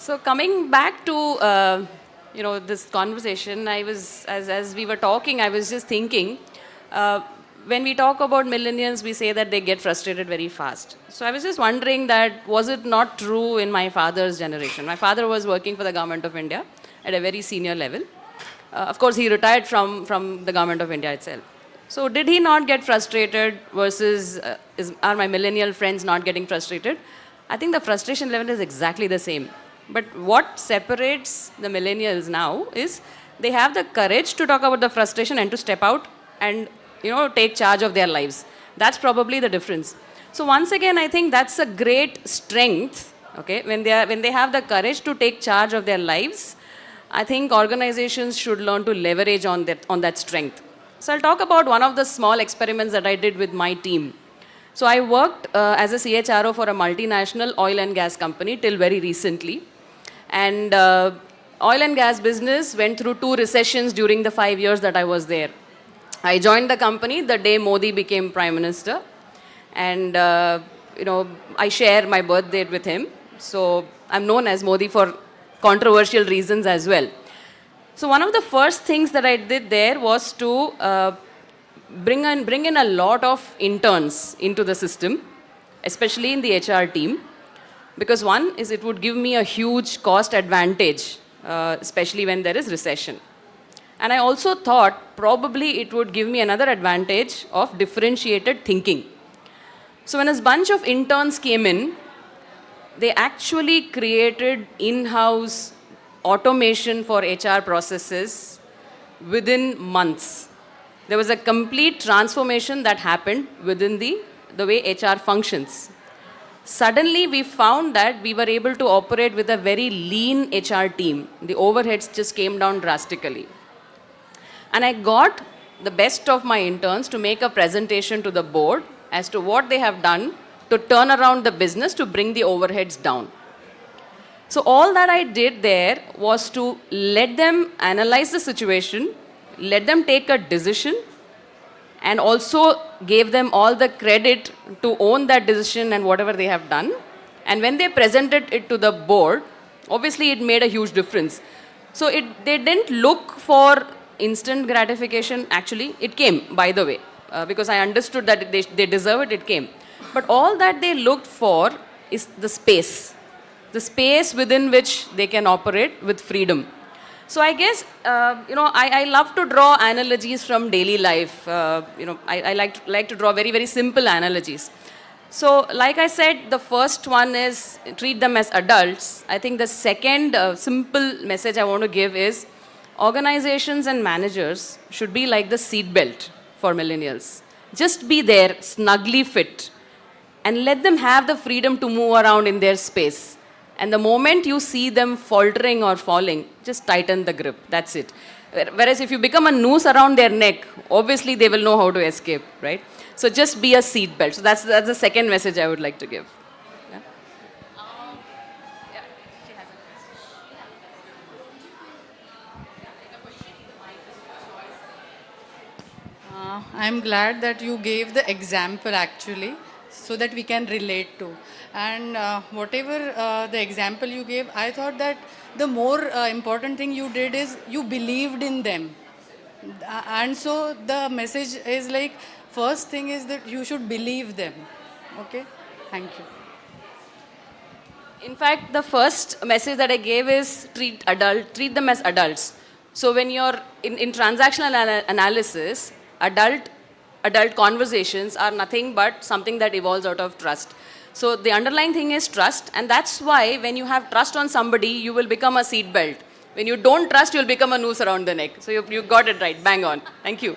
So coming back to this conversation, I was as we were talking, I was just thinking. When we talk about millennials, we say that they get frustrated very fast. So I was just wondering that was it not true in my father's generation? My father was working for the government of India at a very senior level. Of course, he retired from the government of India itself. So did he not get frustrated versus are my millennial friends not getting frustrated? I think the frustration level is exactly the same. But what separates the millennials now is they have the courage to talk about the frustration and to step out and take charge of their lives. That's probably the difference. So once again, I think that's a great strength. Okay, when they have the courage to take charge of their lives, I think organizations should learn to leverage on that strength. So I'll talk about one of the small experiments that I did with my team. So I worked as a CHRO for a multinational oil and gas company till very recently. And oil and gas business went through 2 recessions during the 5 years that I was there. I joined the company the day Modi became Prime Minister. And, I share my birth date with him. So I'm known as Modi for controversial reasons as well. So one of the first things that I did there was to bring in a lot of interns into the system, especially in the HR team. Because one is it would give me a huge cost advantage, especially when there is recession. And I also thought probably it would give me another advantage of differentiated thinking. So when a bunch of interns came in, they actually created in-house automation for HR processes within months. There was a complete transformation that happened within the way HR functions. Suddenly, we found that we were able to operate with a very lean HR team. The overheads just came down drastically. And I got the best of my interns to make a presentation to the board as to what they have done to turn around the business to bring the overheads down. So all that I did there was to let them analyze the situation, let them take a decision, and also gave them all the credit to own that decision and whatever they have done. And when they presented it to the board, obviously it made a huge difference. So they didn't look for instant gratification. Actually, it came, by the way, because I understood that they deserve it, it came. But all that they looked for is the space within which they can operate with freedom. So I guess, I love to draw analogies from daily life. I like to draw very, very simple analogies. So like I said, the first one is treat them as adults. I think the second simple message I want to give is organizations and managers should be like the seat belt for millennials. Just be there, snugly fit, and let them have the freedom to move around in their space. And the moment you see them faltering or falling, just tighten the grip. That's it. Whereas if you become a noose around their neck, obviously they will know how to escape, right? So just be a seat belt. So that's the second message I would like to give. Yeah? I'm glad that you gave the example actually so that we can relate to. And whatever the example you gave, I thought that the more important thing you did is you believed in them. And so the message is like, first thing is that you should believe them. Okay? Thank you. In fact, the first message that I gave is treat them as adults. So when you're in transactional analysis, adult conversations are nothing but something that evolves out of trust. So the underlying thing is trust, and that's why when you have trust on somebody, you will become a seat belt. When you don't trust, you'll become a noose around the neck. So you got it right, bang on. Thank you.